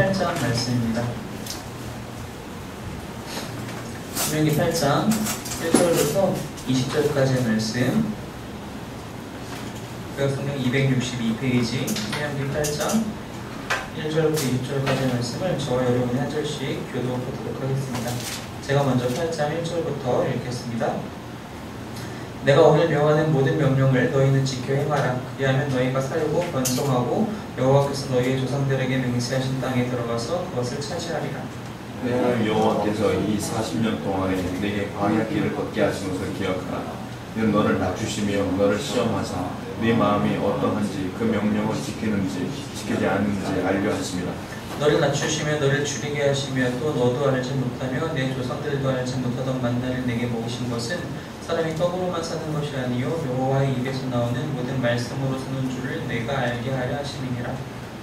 8장 말씀입니다. 신명기 8장 1절부터 20절까지의 말씀. 성경 262페이지 신명기 8장 1절부터 20절까지의 말씀을 저와 여러분이 한 절씩 교독하도록 하겠습니다. 제가 먼저 8장 1절부터 읽겠습니다. 내가 오늘 명하는 모든 명령을 너희는 지켜 행하라. 그리하면 너희가 살고 번성하고 여호와께서 너희의 조상들에게 맹세하신 땅에 들어가서 그것을 차지하리라. 내 하나님 여호와께서 이 40년 동안에 내게 광야길을 걷게 하신 것을 기억하라. 이는 너를 낮추시며 너를 시험하사 네 마음이 어떠한지 그 명령을 지키는지 지키지 않는지 알려 하십니다. 너를 낮추시며 너를 줄이게 하시며 또 너도 알지 못하며 내 조상들도 알지 못하던 만나를 내게 먹이신 것은 사람이 떡으로만 사는 것이 아니요 여호와의 입에서 나오는 모든 말씀으로 사는 줄을 내가 알게 하려 하심이니라.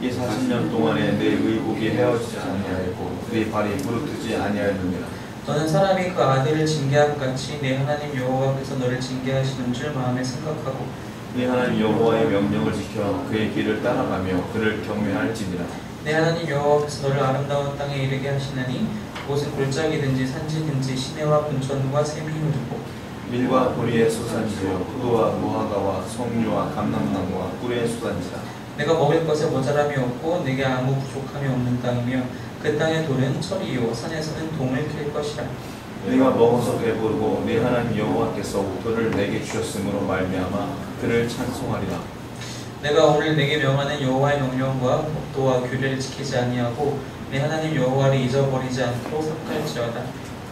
이 40년 동안에 내 의복이 헤어지지 아니하였고 네 발이 부르트지 아니하였느니라. 너는 사람이 그 아들을 징계함 같이 내 하나님 여호와께서 너를 징계하시는 줄 마음에 생각하고 네 하나님 여호와의 명령을 지켜 그의 길을 따라가며 그를 경외할지니라. 내 하나님 여호와께서 너를 아름다운 땅에 이르게 하시나니 그곳은 골짜기든지 산지든지 시내와 분천과 샘이 흐르고 밀과 보리의 수산지요 포도와 무화과와 석류와 감람나무와 꿀의 수산지라. 내가 먹을 것에 모자람이 없고 내게 아무 부족함이 없는 땅이며 그 땅의 돌은 철이요 산에서는 동을 캘 것이라. 내가 먹어서 배부르고 내 하나님 여호와께서 그를 내게 주셨으므로 말미암아 그를 찬송하리라. 내가 오늘 내게 명하는 여호와의 명령과 법도와 규례를 지키지 아니하고 내 하나님 여호와를 잊어버리지 않고 삭할지어다.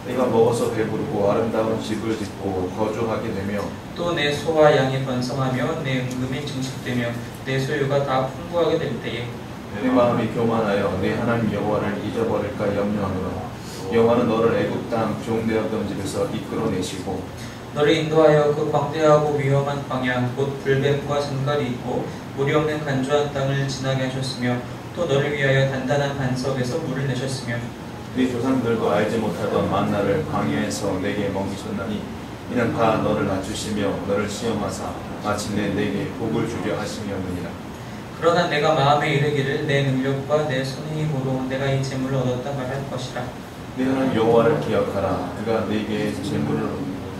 내가 먹어서 배부르고 아름다운 집을 짓고 거주하게 되며 또 내 소와 양이 번성하며 내 임금이 증식되며 내 소유가 다 풍부하게 될 때에 내 마음이 교만하여 내 하나님 여호와를 잊어버릴까 염려하노라. 여호와는 너를 애굽 땅 종되었던 집에서 이끌어내시고 너를 인도하여 그 광대하고 위험한 광야 곧 불뱀과 장갈이 있고 물이 없는 간조한 땅을 지나게 하셨으며 또 너를 위하여 단단한 반석에서 물을 내셨으며 네 조상들도 알지 못하던 만나를 광야에서 내게 먹이셨나니 이는 다 너를 낮추시며 너를 시험하사 마침내 내게 복을 주려 하심이었느니라. 그러나 내가 마음에 이르기를 내 능력과 내 손의 힘으로 내가 이 재물을 얻었다 말할 것이라. 네 하나님 여호와를 기억하라. 그가 내게 재물을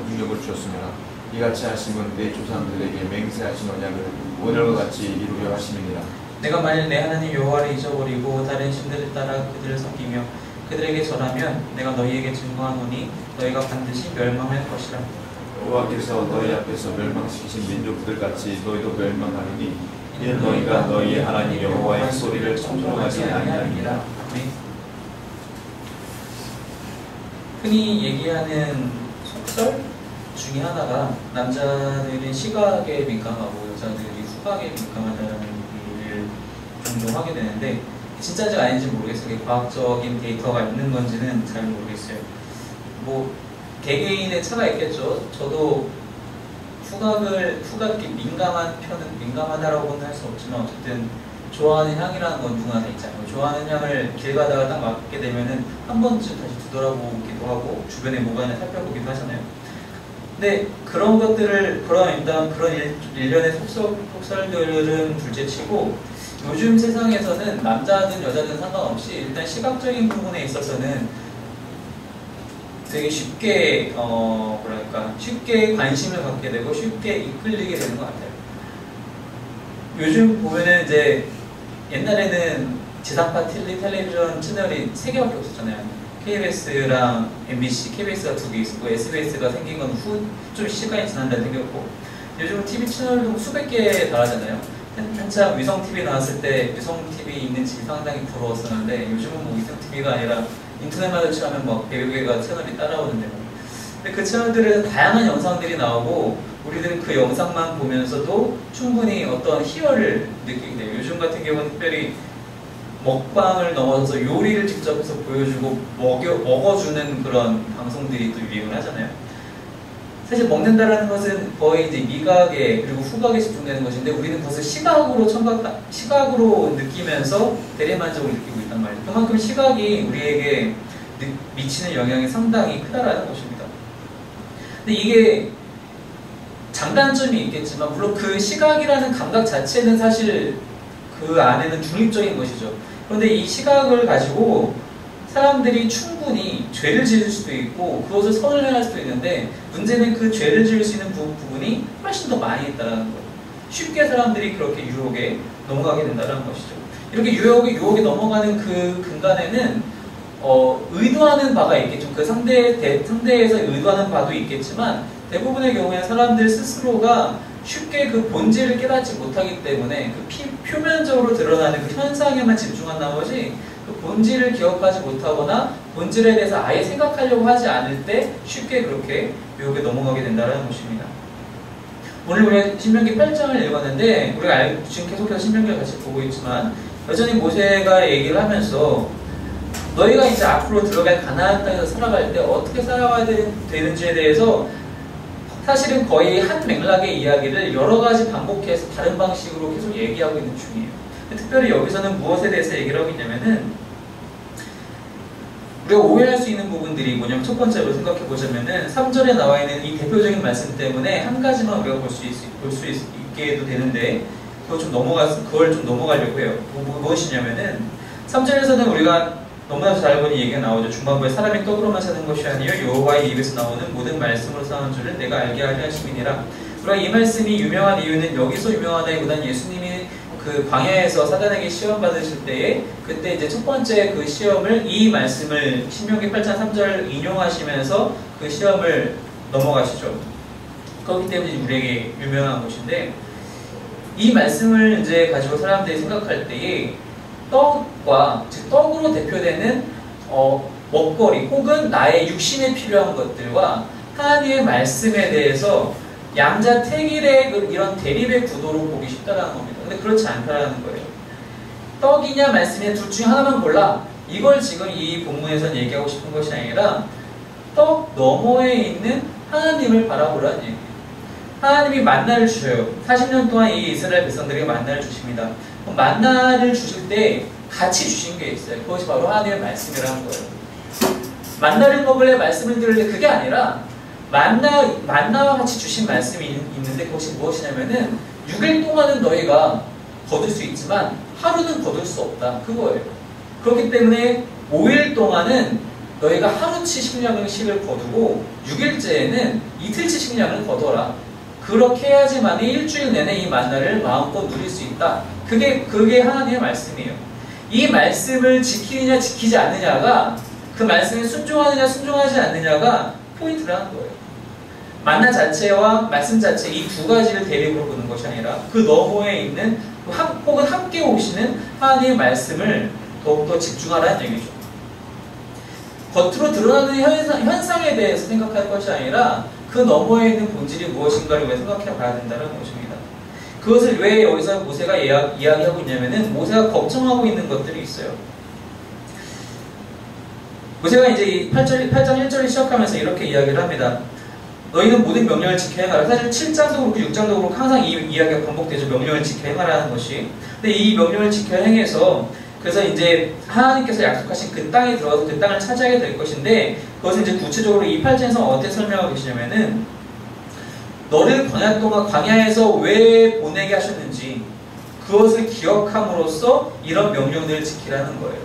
능력을 주었습니다. 이같이 하심은 내 조상들에게 맹세하신 언약을 오늘과 같이 이루려 하심이니라. 내가 만일 내 하나님 여호와를 잊어버리고 다른 신들을 따라 그들을 섬기며 그들에게 절하면 내가 너희에게 증거하노니 너희가 반드시 멸망할 것이라. 여호와께서 너희 앞에서 멸망시키신 민족들 같이 너희도 멸망하리니 이는 너희가 너희의 하나님 여호와의 소리를 청종하지 아니하니라. 흔히 얘기하는 속설 중에 하나가 남자들이 시각에 민감하고 여자들이 후각에 민감하다는 얘기를 종종 하게 되는데 진짜인지 아닌지 모르겠어요. 이게 과학적인 데이터가 있는 건지는 잘 모르겠어요. 뭐 개개인의 차가 있겠죠. 저도 후각이 민감하다라고는 할 수 없지만 어쨌든 좋아하는 향이라는 건 누구나 다 있잖아요. 좋아하는 향을 길 가다가 딱 맡게 되면은 한 번쯤 다시 뒤돌아보기도 하고 주변에 뭐가 있나 살펴보기도 하잖아요. 근데 그런 것들을 일단 그런 일련의 속설들은 둘째치고 요즘 세상에서는 남자든 여자든 상관없이 일단 시각적인 부분에 있어서는 되게 쉽게 쉽게 관심을 갖게 되고 쉽게 이끌리게 되는 것 같아요. 요즘 보면은 이제 옛날에는 지상파 텔레비전 채널이 3개밖에 없었잖아요. KBS랑 MBC, KBS가 2개 있었고 SBS가 생긴 건 좀 시간이 지난 다음에 생겼고 요즘 TV 채널도 수백 개 달하잖아요. 한참 위성 TV 나왔을 때 위성 TV 있는 집이 상당히 부러웠었는데 요즘은 뭐 위성 TV가 아니라 인터넷만 설치하면 막 100여 개가 채널이 따라오는데 근데 그 채널들에서 다양한 영상들이 나오고 우리들은 그 영상만 보면서도 충분히 어떤 희열을 느끼게 돼요. 요즘 같은 경우는 특별히 먹방을 넘어서서 요리를 직접 해서 보여주고 먹어주는 그런 방송들이 또 유행을 하잖아요. 사실 먹는다라는 것은 거의 이제 미각에 그리고 후각에 집중되는 것인데 우리는 그것을 시각으로 느끼면서 대리만족을 느끼고 있단 말이에요. 그만큼 시각이 우리에게 미치는 영향이 상당히 크다라는 것입니다. 근데 이게 장단점이 있겠지만 물론 그 시각이라는 감각 자체는 사실 그 안에는 중립적인 것이죠. 그런데 이 시각을 가지고 사람들이 충분히 죄를 지을 수도 있고 그것을 선을 행할 수도 있는데 문제는 그 죄를 지을 수 있는 부분이 훨씬 더 많이 있다는 거예요. 쉽게 사람들이 그렇게 유혹에 넘어가게 된다는 것이죠. 이렇게 유혹에 넘어가는 그 근간에는 의도하는 바가 있겠죠. 그 상대에서 의도하는 바도 있겠지만 대부분의 경우에 사람들 스스로가 쉽게 그 본질을 깨닫지 못하기 때문에 그 표면적으로 드러나는 그 현상에만 집중한 나머지 그 본질을 기억하지 못하거나 본질에 대해서 아예 생각하려고 하지 않을 때 쉽게 그렇게 유혹에 넘어가게 된다는 것입니다. 오늘 우리가 신명기 8장을 읽었는데 우리가 지금 계속해서 신명기를 같이 보고 있지만 여전히 모세가 얘기를 하면서 너희가 이제 앞으로 들어갈 가나안 땅에서 살아갈 때 어떻게 살아가야 되는지에 대해서 사실은 거의 한 맥락의 이야기를 여러 가지 반복해서 다른 방식으로 계속 얘기하고 있는 중이에요. 특별히 여기서는 무엇에 대해서 얘기를 하고 있냐면은 우리가 오해할 수 있는 부분들이 뭐냐면 첫 번째로 생각해 보자면은 3절에 나와 있는 이 대표적인 말씀 때문에 한 가지만 우리가 볼 수 있게 도 되는데 그걸 좀 넘어가려고 해요. 무엇이냐면은 3절에서는 우리가 너무나도 잘 보니 얘기가 나오죠. 중반부에 사람이 떡으로만 사는 것이 아니요 여호와의 입에서 나오는 모든 말씀으로 사는 줄을 내가 알게 하려 하심이니라. 우리가 이 말씀이 유명한 이유는 여기서 유명하다기보다는 예수님이 그 광야에서 사단에게 시험 받으실 때에 그때 이제 첫 번째 그 시험을 이 말씀을 신명기 8장 3절 인용하시면서 그 시험을 넘어가시죠. 그렇기 때문에 우리에게 유명한 것인데 이 말씀을 이제 가지고 사람들이 생각할 때에 떡과 즉 떡으로 대표되는 먹거리 혹은 나의 육신에 필요한 것들과 하나님의 말씀에 대해서 양자택일의 이런 대립의 구도로 보기 쉽다라는 겁니다. 근데 그렇지 않다라는 거예요. 떡이냐 말씀이냐 둘 중에 하나만 골라. 이걸 지금 이 본문에서는 얘기하고 싶은 것이 아니라 떡 너머에 있는 하나님을 바라보라는 얘기예요. 하나님이 만나를 주셔요. 40년 동안 이 이스라엘 백성들에게 만나를 주십니다. 만나를 주실 때 같이 주신 게 있어요. 그것이 바로 하나님의 말씀이라는 거예요. 만나를 먹을래 말씀을 들을래 그게 아니라 만나와 같이 주신 말씀이 있는데 그것이 무엇이냐면은 6일 동안은 너희가 거둘 수 있지만 하루는 거둘 수 없다. 그거예요. 그렇기 때문에 5일 동안은 너희가 하루치 식량을 거두고 6일째에는 이틀치 식량을 거둬라. 그렇게 해야지만 일주일 내내 이 만나를 마음껏 누릴 수 있다. 그게 하나님의 말씀이에요. 이 말씀을 지키느냐 지키지 않느냐가 그 말씀에 순종하느냐 순종하지 않느냐가 포인트라는 거예요. 만나 자체와 말씀 자체 이 두 가지를 대립으로 보는 것이 아니라 그 너머에 있는 혹은 함께 오시는 하나님의 말씀을 더욱더 집중하라는 얘기죠. 겉으로 드러나는 현상에 대해서 생각할 것이 아니라 그 너머에 있는 본질이 무엇인가를 왜 생각해 봐야 된다는 것입니다. 그것을 왜 여기서 모세가 이야기하고 있냐면은 모세가 걱정하고 있는 것들이 있어요. 모세가 이제 8장 1절을 시작하면서 이렇게 이야기를 합니다. 너희는 모든 명령을 지켜 행하라. 사실 7장도 그렇고 6장도 그렇고 항상 이 이야기가 반복되죠. 명령을 지켜 행하라는 것이. 근데 이 명령을 지켜 행해서 그래서 이제 하나님께서 약속하신 그 땅에 들어가서 그 땅을 차지하게 될 것인데 그것은 이제 구체적으로 이 8장에서 어떻게 설명하고 계시냐면은 너를 광야에서 왜 보내게 하셨는지 그것을 기억함으로써 이런 명령들을 지키라는 거예요.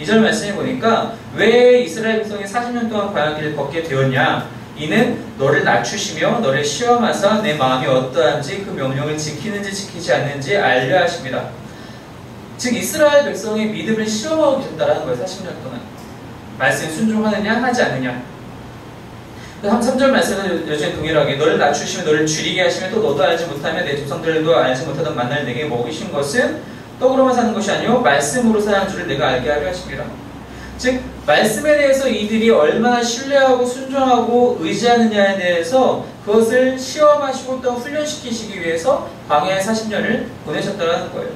2절 말씀해 보니까 왜 이스라엘 백성이 40년 동안 광야길을 걷게 되었냐? 이는 너를 낮추시며 너를 시험하사 내 마음이 어떠한지 그 명령을 지키는지 지키지 않는지 알려 하십니다. 즉 이스라엘 백성의 믿음을 시험하고 계셨다는 거예요. 40년 동안. 말씀에 순종하느냐 하지 않느냐. 3절 말씀은 여전히 동일하게 너를 낮추시며 너를 줄이게 하시며 또 너도 알지 못하며 내 조상들도 알지 못하던 만나를 내게 먹이신 것은 떡으로만 사는 것이 아니요 말씀으로 사는 줄을 내가 알게 하려 하십니다. 즉 말씀에 대해서 이들이 얼마나 신뢰하고 순종하고 의지하느냐에 대해서 그것을 시험하시고 또 훈련시키시기 위해서 광야의 40년을 보내셨다는 거예요.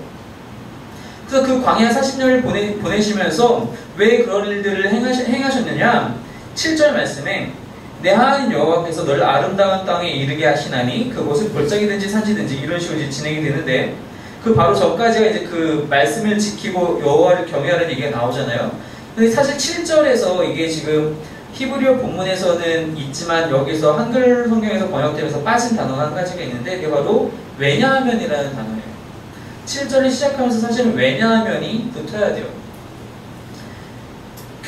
그래서 그 광야 40년을 보내시면서 왜 그런 일들을 행하셨느냐? 7절 말씀에 내 하나님 여호와께서 너를 아름다운 땅에 이르게 하시나니 그곳은 골짜기든지 산지든지 이런 식으로 진행이 되는데 그 바로 전까지가 이제 그 말씀을 지키고 여호와를 경외하는 얘기가 나오잖아요. 근데 사실 7절에서 이게 지금 히브리어 본문에서는 있지만 여기서 한글 성경에서 번역되면서 빠진 단어가 한 가지가 있는데 그게 바로 왜냐하면이라는 단어예요. 7절을 시작하면서 사실은 왜냐하면이 붙어야 돼요.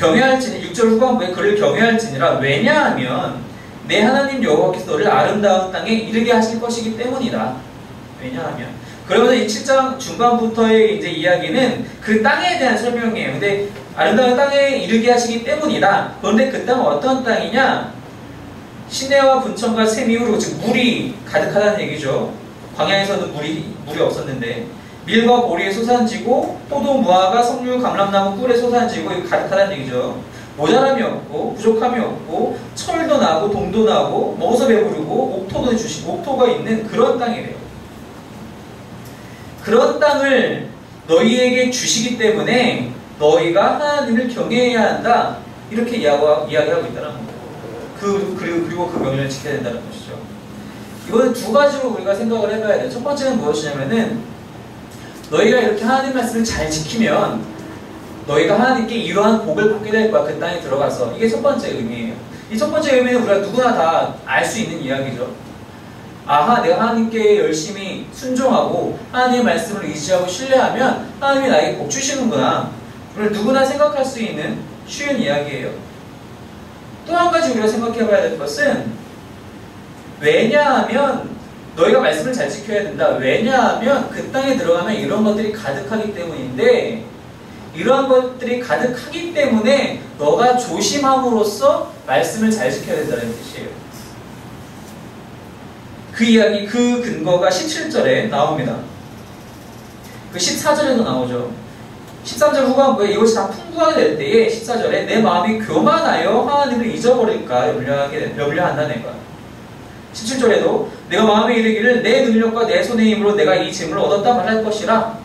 경외할지니 6절 후반부에 그를 경외할지니라. 왜냐하면 내 하나님 여호와께서 너를 아름다운 땅에 이르게 하실 것이기 때문이다. 왜냐하면 그러면서 이 7장 중반부터의 이제 이야기는 그 땅에 대한 설명이에요. 근데 아름다운 땅에 이르게 하시기 때문이다. 그런데 그 땅은 어떤 땅이냐? 시내와 분천과 샘이 흐르고 즉 물이 가득하다는 얘기죠. 광야에서는 물이 없었는데 밀과 보리에 솟아지고 포도 무화과 석류 감람나무 꿀에 솟아지고 이거 가득하다는 얘기죠. 모자람이 없고 부족함이 없고 철도 나고 동도 나고 먹어서 배부르고 옥토도 주시고 옥토가 있는 그런 땅이래요. 그런 땅을 너희에게 주시기 때문에 너희가 하나님을 경외해야 한다. 이렇게 이야기하고 있다는 겁니다. 그리고 그 명령을 지켜야 된다는 것이죠. 이거는 두 가지로 우리가 생각을 해봐야 돼요. 첫 번째는 무엇이냐면은 너희가 이렇게 하나님 말씀을 잘 지키면 너희가 하나님께 이러한 복을 받게 될 거야. 그 땅에 들어가서. 이게 첫 번째 의미예요. 이 첫 번째 의미는 우리가 누구나 다 알 수 있는 이야기죠. 아하, 내가 하나님께 열심히 순종하고 하나님의 말씀을 의지하고 신뢰하면 하나님이 나에게 복 주시는구나. 그걸 누구나 생각할 수 있는 쉬운 이야기예요. 또 한 가지 우리가 생각해 봐야 될 것은 왜냐하면 너희가 말씀을 잘 지켜야 된다. 왜냐하면 그 땅에 들어가면 이런 것들이 가득하기 때문인데 이러한 것들이 가득하기 때문에 너가 조심함으로써 말씀을 잘 지켜야 된다는 뜻이에요. 그 이야기, 그 근거가 17절에 나옵니다. 그 14절에도 나오죠. 13절 후반부에 이것이 다 풍부하게 될 때에 14절에 내 마음이 교만하여 하나님을 잊어버릴까 염려한다는 거야. 17절에도 내가 마음에 이르기를 내 능력과 내 손의 힘으로 내가 이 재물을 얻었다 말할 것이라.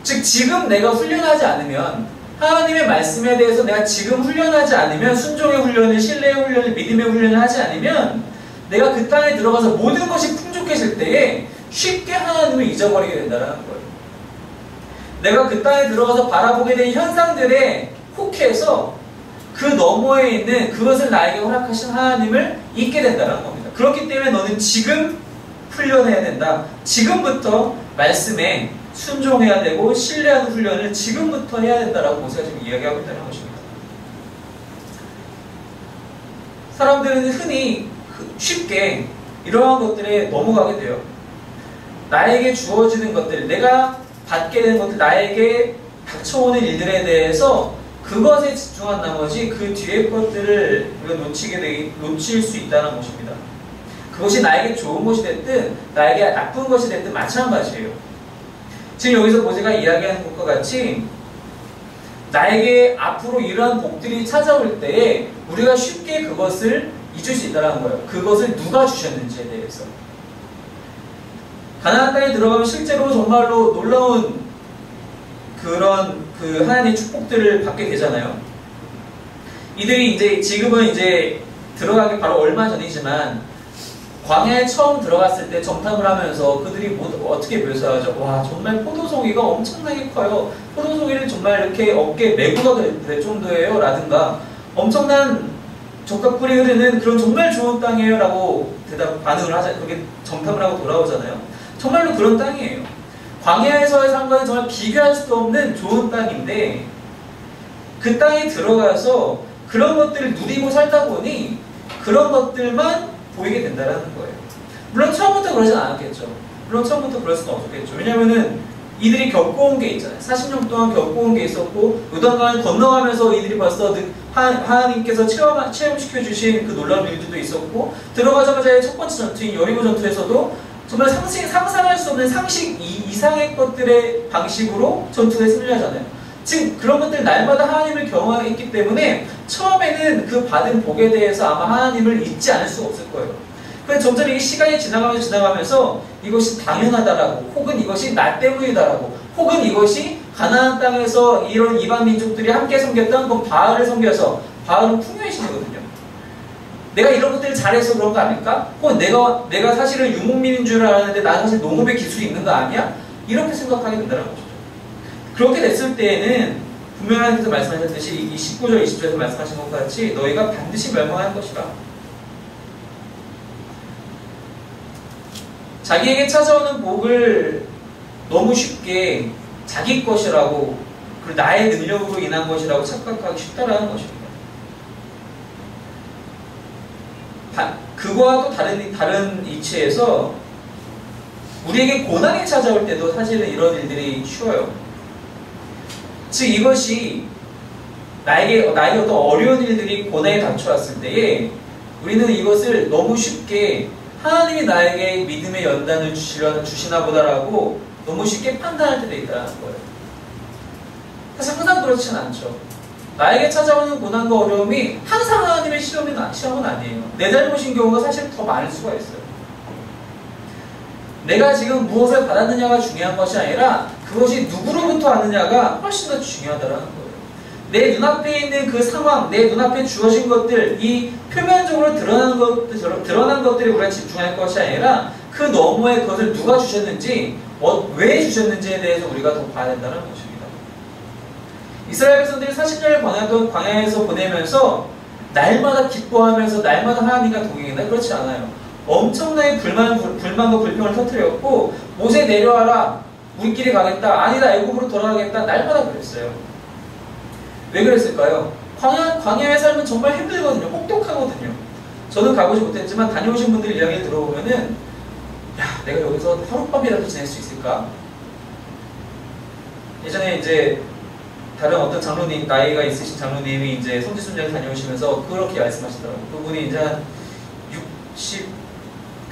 즉 지금 내가 훈련하지 않으면 하나님의 말씀에 대해서 내가 지금 훈련하지 않으면 순종의 훈련을, 신뢰의 훈련을, 믿음의 훈련을 하지 않으면 내가 그 땅에 들어가서 모든 것이 풍족해질 때에 쉽게 하나님을 잊어버리게 된다는 거예요. 내가 그 땅에 들어가서 바라보게 된 현상들에 혹해서 그 너머에 있는 그것을 나에게 허락하신 하나님을 잊게 된다는 겁니다. 그렇기 때문에 너는 지금 훈련해야 된다. 지금부터 말씀에 순종해야 되고 신뢰하는 훈련을 지금부터 해야 된다라고 모세가 지금 이야기하고 있다는 것입니다. 사람들은 흔히 쉽게 이러한 것들에 넘어가게 돼요. 나에게 주어지는 것들, 내가 받게 되는 것들, 나에게 닥쳐오는 일들에 대해서 그것에 집중한 나머지 그 뒤의 것들을 우리가 놓칠 수 있다는 것입니다. 그것이 나에게 좋은 것이 됐든 나에게 나쁜 것이 됐든 마찬가지예요. 지금 여기서 모세가 이야기하는 것과 같이 나에게 앞으로 이러한 복들이 찾아올 때에 우리가 쉽게 그것을 잊을 수 있다는 거예요. 그것을 누가 주셨는지에 대해서. 가나안 땅에 들어가면 실제로 정말로 놀라운 그런 하나님의 축복들을 받게 되잖아요. 이들이 이제 지금은 이제 들어가기 바로 얼마 전이지만 광야에 처음 들어갔을 때 정탐을 하면서 그들이 어떻게 묘사하죠? 와, 정말 포도송이가 엄청나게 커요. 포도송이를 정말 이렇게 어깨에 메고가 될 정도예요. 라든가 엄청난 적각불이 흐르는 그런 정말 좋은 땅이에요. 라고 반응을 하자. 그렇게 정탐을 하고 돌아오잖아요. 정말로 그런 땅이에요. 광야에서의 삶과는 정말 비교할 수도 없는 좋은 땅인데 그 땅에 들어가서 그런 것들을 누리고 살다 보니 그런 것들만 보이게 된다는 거예요. 물론 처음부터 그러진 않았겠죠. 물론 처음부터 그럴 수는 없었겠죠. 왜냐면은 이들이 겪어온 게 있잖아요. 40년 동안 겪어온 게 있었고 요단강을 건너가면서 이들이 벌써 하나님께서 체험시켜주신 그 놀라운 일들도 있었고 들어가자마자 첫 번째 전투인 여리고 전투에서도 정말 상상할 수 없는 상식 이상의 것들의 방식으로 전투에 승리하잖아요. 즉 그런 것들 날마다 하나님을 경험했기 때문에 처음에는 그 받은 복에 대해서 아마 하나님을 잊지 않을 수가 없을 거예요. 그래서 점점 이 시간이 지나가면서 이것이 당연하다라고 혹은 이것이 나 때문이다라고 혹은 이것이 가나안 땅에서 이런 이방 민족들이 함께 섬겼던 그 바알을 섬겨서 바알은 풍요의 신이거든요. 내가 이런 것들을 잘해서 그런 거 아닐까? 혹은 내가 사실은 유목민인 줄 알았는데 나 사실 농업의 기술이 있는 거 아니야? 이렇게 생각하게 된다는 거죠. 그렇게 됐을 때에는 분명히 하나님께서 말씀하셨듯이 이 19절, 20절에서 말씀하신 것 같이 너희가 반드시 멸망할 것이다. 자기에게 찾아오는 복을 너무 쉽게 자기 것이라고 그리고 나의 능력으로 인한 것이라고 착각하기 쉽다라는 것입니다. 그거와 또 다른 이치에서 우리에게 고난이 찾아올 때도 사실은 이런 일들이 쉬워요. 즉 이것이 나에게 어떤 어려운 일들이 고난에 닥쳐왔을 때에 우리는 이것을 너무 쉽게 하나님이 나에게 믿음의 연단을 주시나 보다라고 너무 쉽게 판단할 때도 있다는 거예요. 사실 항상 그렇지는 않죠. 나에게 찾아오는 고난과 어려움이 항상 하나님의 시험은 아니에요. 내 잘못인 경우가 사실 더 많을 수가 있어요. 내가 지금 무엇을 받았느냐가 중요한 것이 아니라 그것이 누구로부터 왔느냐가 훨씬 더 중요하다는 거예요. 내 눈앞에 있는 그 상황, 내 눈앞에 주어진 것들, 이 표면적으로 드러난 것들에 우리가 집중할 것이 아니라 그 너머에 그것을 누가 주셨는지, 왜 주셨는지에 대해서 우리가 더 봐야 된다는 것입니다. 이스라엘 백성들이 40년을 광야에서 보내면서 날마다 기뻐하면서 날마다 하나님과 동행했나? 그렇지 않아요. 엄청나게 불만과 불평을 터뜨렸고, 모세 내려와라, 우리끼리 가겠다, 아니다 애굽으로 돌아가겠다, 날마다 그랬어요. 왜 그랬을까요? 광야의 삶은 정말 힘들거든요. 혹독하거든요. 저는 가보지 못했지만 다녀오신 분들 이야기를 들어보면은, 야, 내가 여기서 하룻밤이라도 지낼 수 있을까? 예전에 이제 다른 어떤 장로님, 나이가 있으신 장로님이 이제 성지순례를 다녀오시면서 그렇게 말씀하시더라고요. 그분이 이제 한 60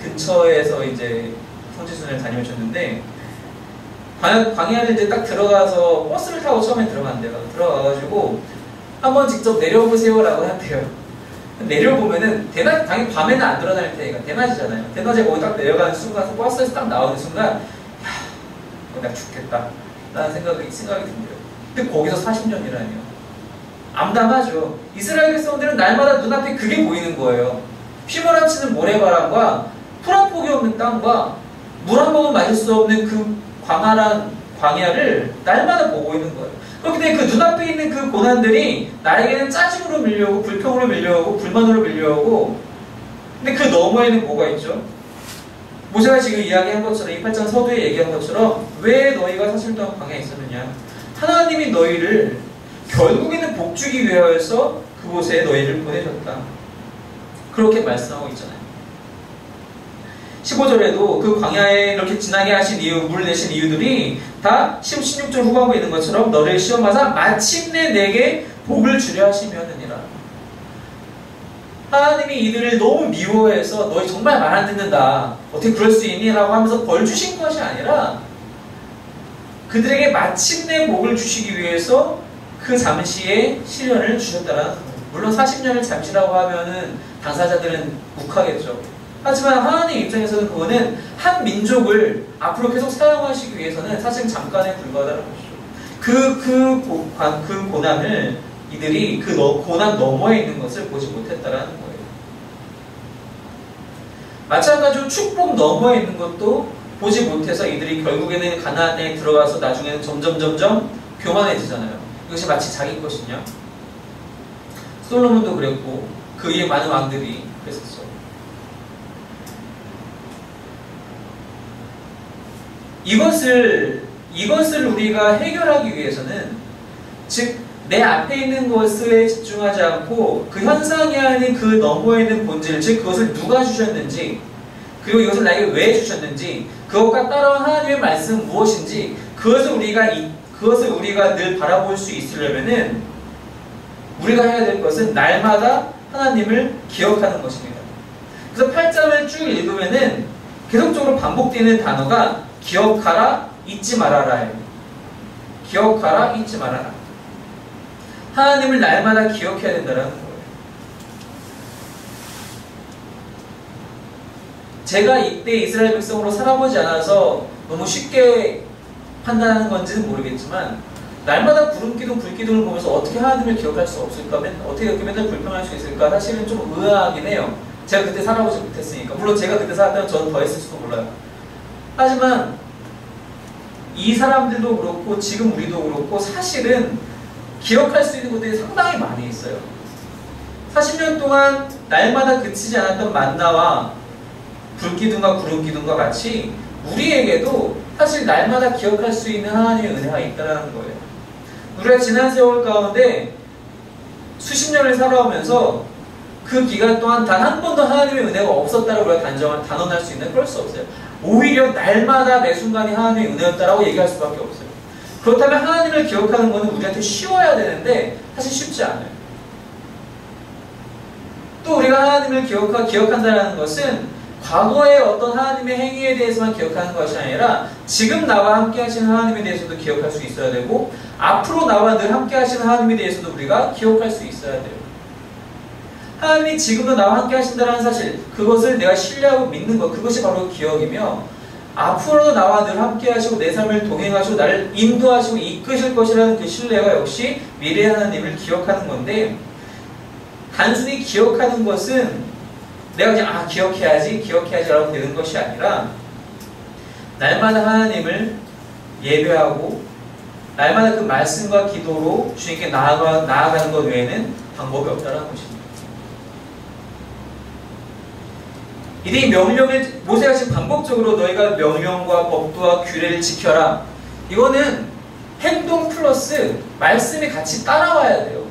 근처에서 이제 성지순례를 다녀오셨는데, 광야를 이제 딱 들어가서 버스를 타고 처음에 들어간대요. 들어가가지고 한번 직접 내려보세요라고 한대요. 내려보면은 당연히 밤에는 안 돌아다닐 테니까 대낮이잖아요. 대낮에 거기 딱 내려가는 순간, 버스에서 딱 나오는 순간, 야, 내가 죽겠다 라는 생각이 든대요. 근데 거기서 40년이라니요. 암담하죠. 이스라엘 백성들은 날마다 눈앞에 그게 보이는 거예요. 휘몰아치는 모래바람과 풀 한 폭이 없는 땅과 물 한 모금 마실 수 없는 그 광활한 광야를 날마다 보고 있는 거예요. 그렇기 때문에 그 눈앞에 있는 그 고난들이 나에게는 짜증으로 밀려오고 불평으로 밀려오고 불만으로 밀려오고, 근데 그 너머에는 뭐가 있죠? 모세가 지금 이야기한 것처럼, 이 8장 서두에 얘기한 것처럼 왜 너희가 사실 동안 광야에 있었느냐? 하나님이 너희를 결국에는 복주기 위하여서 그곳에 너희를 보내셨다. 그렇게 말씀하고 있잖아요. 15절에도 그 광야에 이렇게 지나게 하신 이유, 물 내신 이유들이 다 16절 후반부에 있는 것처럼 너를 시험하사 마침내 내게 복을 주려 하시면느니라. 하나님이 이들을 너무 미워해서 너희 정말 말 안 듣는다, 어떻게 그럴 수 있니? 라고 하면서 벌 주신 것이 아니라 그들에게 마침내 복을 주시기 위해서 그 잠시의 시련을 주셨다라는 거예요. 물론 40년을 잠시라고 하면은 당사자들은 욱하겠죠. 하지만 하나님 입장에서는 그거는 한 민족을 앞으로 계속 사용하시기 위해서는 사실 잠깐에 불과하다는 것이죠. 그 고난을 이들이 고난 너머에 있는 것을 보지 못했다라는 거예요. 마찬가지로 축복 너머에 있는 것도 보지 못해서 이들이 결국에는 가나안에 들어가서 나중에는 점점 교만해지잖아요. 이것이 마치 자기 것이냐? 솔로몬도 그랬고 그 위에 많은 왕들이 그랬었죠. 이것을 우리가 해결하기 위해서는, 즉 내 앞에 있는 것에 집중하지 않고 그 현상이 아닌 그 너머에 있는 본질, 즉 그것을 누가 주셨는지, 그리고 이것을 나에게 왜 주셨는지, 그것과 따라온 하나님의 말씀은 무엇인지, 그것을 우리가 늘 바라볼 수 있으려면은 우리가 해야 될 것은 날마다 하나님을 기억하는 것입니다. 그래서 8장을 쭉 읽으면은 계속적으로 반복되는 단어가 기억하라, 잊지 말아라예요. 기억하라, 잊지 말아라. 하나님을 날마다 기억해야 된다는 거예요. 제가 이때 이스라엘 백성으로 살아보지 않아서 너무 쉽게 판단하는 건지는 모르겠지만, 날마다 구름기둥, 불기둥을 보면서 어떻게 하나님을 기억할 수 없을까? 어떻게 이렇게 맨날 불평할 수 있을까? 사실은 좀 의아하긴 해요. 제가 그때 살아보지 못했으니까. 물론 제가 그때 살았다면 저는 더 했을지도 몰라요. 하지만 이 사람들도 그렇고 지금 우리도 그렇고 사실은 기억할 수 있는 것들이 상당히 많이 있어요. 40년 동안 날마다 그치지 않았던 만나와 불기둥과 구름기둥과 같이 우리에게도 사실 날마다 기억할 수 있는 하나님의 은혜가 있다는 거예요. 우리가 지난 세월 가운데 수십 년을 살아오면서 그 기간 동안 단 한 번도 하나님의 은혜가 없었다라고 우리가 단언할 수 있는, 그럴 수 없어요. 오히려 날마다 매 순간이 하나님의 은혜였다라고 얘기할 수밖에 없어요. 그렇다면 하나님을 기억하는 것은 우리한테 쉬워야 되는데 사실 쉽지 않아요. 또 우리가 하나님을 기억한다는 것은 과거의 어떤 하나님의 행위에 대해서만 기억하는 것이 아니라 지금 나와 함께 하시는 하나님에 대해서도 기억할 수 있어야 되고 앞으로 나와 늘 함께 하시는 하나님에 대해서도 우리가 기억할 수 있어야 돼요. 하나님이 지금도 나와 함께 하신다는 사실, 그것을 내가 신뢰하고 믿는 것, 그것이 바로 기억이며 앞으로도 나와 늘 함께 하시고 내 삶을 동행하시고 나를 인도하시고 이끄실 것이라는 그 신뢰가 역시 미래의 하나님을 기억하는 건데, 단순히 기억하는 것은 내가 그냥 기억해야지 라고 되는 것이 아니라 날마다 하나님을 예배하고 날마다 그 말씀과 기도로 주님께 나아가는 것 외에는 방법이 없다는 것입니다. 이 명령을 모세가 지금 반복적으로 너희가 명령과 법도와 규례를 지켜라, 이거는 행동 플러스 말씀이 같이 따라와야 돼요.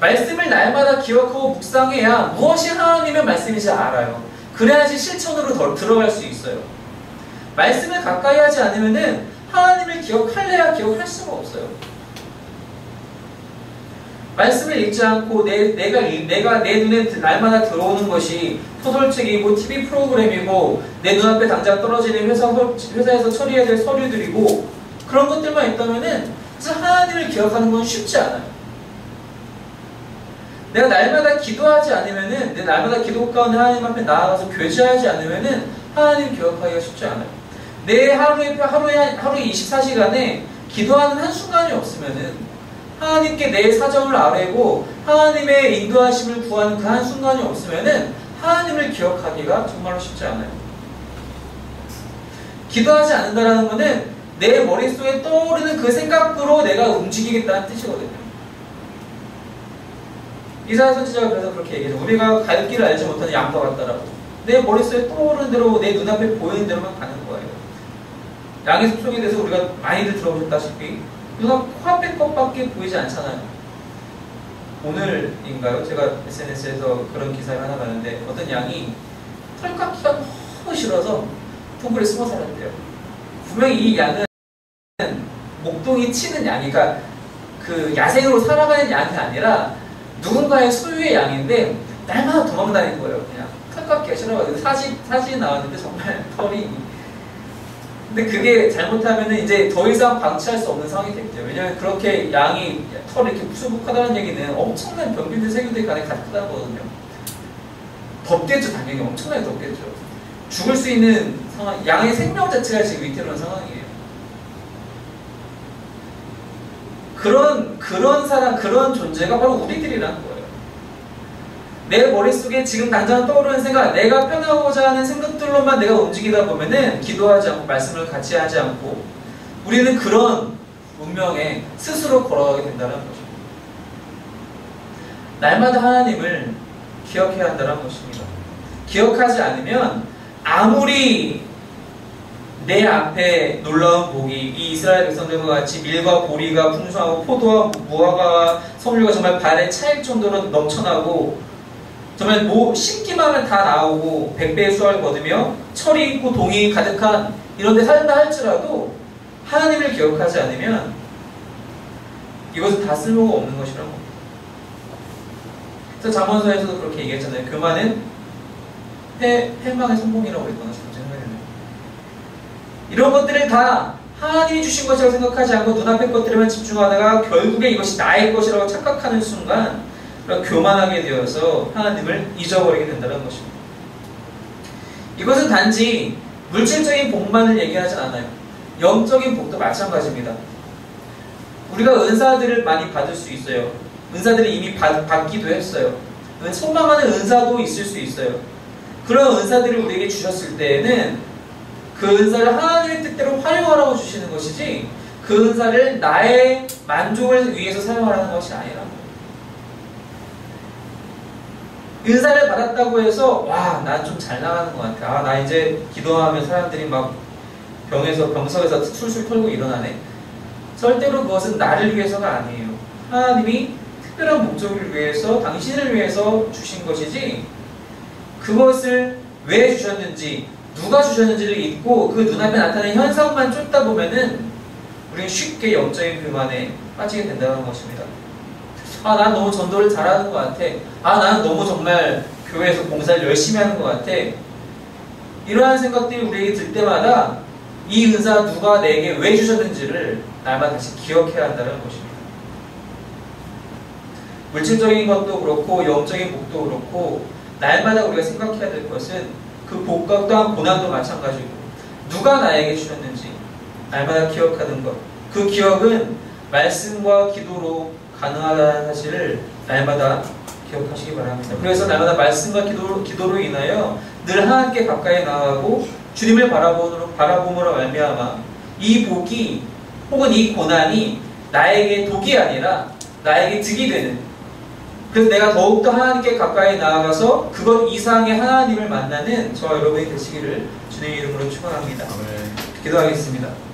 말씀을 날마다 기억하고 묵상해야 무엇이 하나님의 말씀인지 알아요. 그래야지 실천으로 들어갈 수 있어요. 말씀을 가까이 하지 않으면은 하나님을 기억할래야 기억할 수가 없어요. 말씀을 읽지 않고 내가 내 눈에 날마다 들어오는 것이 소설책이고 TV 프로그램이고 내 눈앞에 당장 떨어지는 회사에서 처리해야 될 서류들이고 그런 것들만 있다면은 사실 하나님을 기억하는 건 쉽지 않아요. 내가 날마다 기도하지 않으면은, 내 날마다 기도 가운데 하나님 앞에 나아가서 교제하지 않으면은 하나님 기억하기가 쉽지 않아요. 내 하루에 24시간에 기도하는 한순간이 없으면은 하나님께 내 사정을 아뢰고 하나님의 인도하심을 구하는 그 한순간이 없으면은 하나님을 기억하기가 정말로 쉽지 않아요. 기도하지 않는다는 것은 내 머릿속에 떠오르는 그 생각으로 내가 움직이겠다는 뜻이거든요. 이사야 선지자가 그래서 그렇게 얘기해요. 우리가 갈 길을 알지 못하는 양과 같다라고. 내 머릿속에 떠오르는 대로 내 눈앞에 보이는 대로만 가는 거예요. 양의 숲속에 대해서 우리가 많이들 들어보셨다시피 누가 코앞에 것밖에 보이지 않잖아요. 오늘인가요? 제가 SNS에서 그런 기사를 하나 봤는데 어떤 양이 털 깎기가 너무 싫어서 동굴에 숨어 살았대요. 분명히 이 양은 목동이 치는 양이, 그러니까 그 야생으로 살아가는 양이 아니라 누군가의 소유의 양인데 날마다 도망다닌 거예요. 그냥 털 깎기가 싫어가지고 사진이 나왔는데 정말 털이, 근데 그게 잘못하면은 이제 더 이상 방치할 수 없는 상황이 됐죠. 왜냐하면 그렇게 양이 털이 이렇게 수북하다는 얘기는 엄청난 병균들 세균들이 간에 크다는 거거든요. 덥겠죠. 당연히 엄청나게 덥겠죠. 죽을 수 있는 상황, 양의 생명 자체가 지금 위태로운 상황이에요. 그런 사람, 그런 존재가 바로 우리들이라는 거예요. 내 머릿속에 지금 당장 떠오르는 생각, 내가 편하고자 하는 생각들로만 내가 움직이다 보면은 기도하지 않고 말씀을 같이 하지 않고 우리는 그런 운명에 스스로 걸어가게 된다는 것입니다. 날마다 하나님을 기억해야 한다는 것입니다. 기억하지 않으면 아무리 내 앞에 놀라운 복이 이 이스라엘 백성들과 같이 밀과 보리가 풍성하고 포도와 무화과와 석류가 정말 발에 차일 정도로 넘쳐나고 정말 심기만 하면 다 나오고 백배의 수확을 거두며 철이 있고 동이 가득한 이런 데 살다 할지라도 하나님을 기억하지 않으면 이것은 다 쓸모가 없는 것이라고 합니다. 그래서 잠언서에서도 그렇게 얘기했잖아요. 교만은 패망의 성공이라고 했거든요. 이런 것들을 다 하나님이 주신 것이라고 생각하지 않고 눈앞의 것들에만 집중하다가 결국에 이것이 나의 것이라고 착각하는 순간 교만하게 되어서 하나님을 잊어버리게 된다는 것입니다. 이것은 단지 물질적인 복만을 얘기하지 않아요. 영적인 복도 마찬가지입니다. 우리가 은사들을 많이 받을 수 있어요. 은사들을 이미 받기도 했어요. 소망하는 은사도 있을 수 있어요. 그런 은사들을 우리에게 주셨을 때에는 그 은사를 하나님의 뜻대로 활용하라고 주시는 것이지 그 은사를 나의 만족을 위해서 사용하라는 것이 아니라, 은사를 받았다고 해서 와, 난 좀 잘 나가는 것 같아. 나 이제 기도하면 사람들이 막 병석에서 술술 털고 일어나네. 절대로 그것은 나를 위해서가 아니에요. 하나님이 특별한 목적을 위해서 당신을 위해서 주신 것이지 그것을 왜 주셨는지 누가 주셨는지를 잊고 그 눈앞에 나타나는 현상만 쫓다 보면은 우리는 쉽게 영적인 교만에 빠지게 된다는 것입니다. 아, 난 너무 전도를 잘하는 것 같아. 아, 난 너무 정말 교회에서 봉사를 열심히 하는 것 같아. 이러한 생각들이 우리에게 들 때마다 이 은사 누가 내게 왜 주셨는지를 날마다 다시 기억해야 한다는 것입니다. 물질적인 것도 그렇고 영적인 복도 그렇고 날마다 우리가 생각해야 될 것은 그 복과 또한 고난도 마찬가지고 누가 나에게 주셨는지 날마다 기억하는 것. 그 기억은 말씀과 기도로 가능하다는 사실을 날마다 기억하시기 바랍니다. 그래서 날마다 말씀과 기도로 인하여 늘 하나님께 가까이 나아가고 주님을 바라봄으로 말미암아 이 복이 혹은 이 고난이 나에게 독이 아니라 나에게 득이 되는, 그래서 내가 더욱더 하나님께 가까이 나아가서 그것 이상의 하나님을 만나는 저와 여러분이 되시기를 주님의 이름으로 축원합니다. 기도하겠습니다.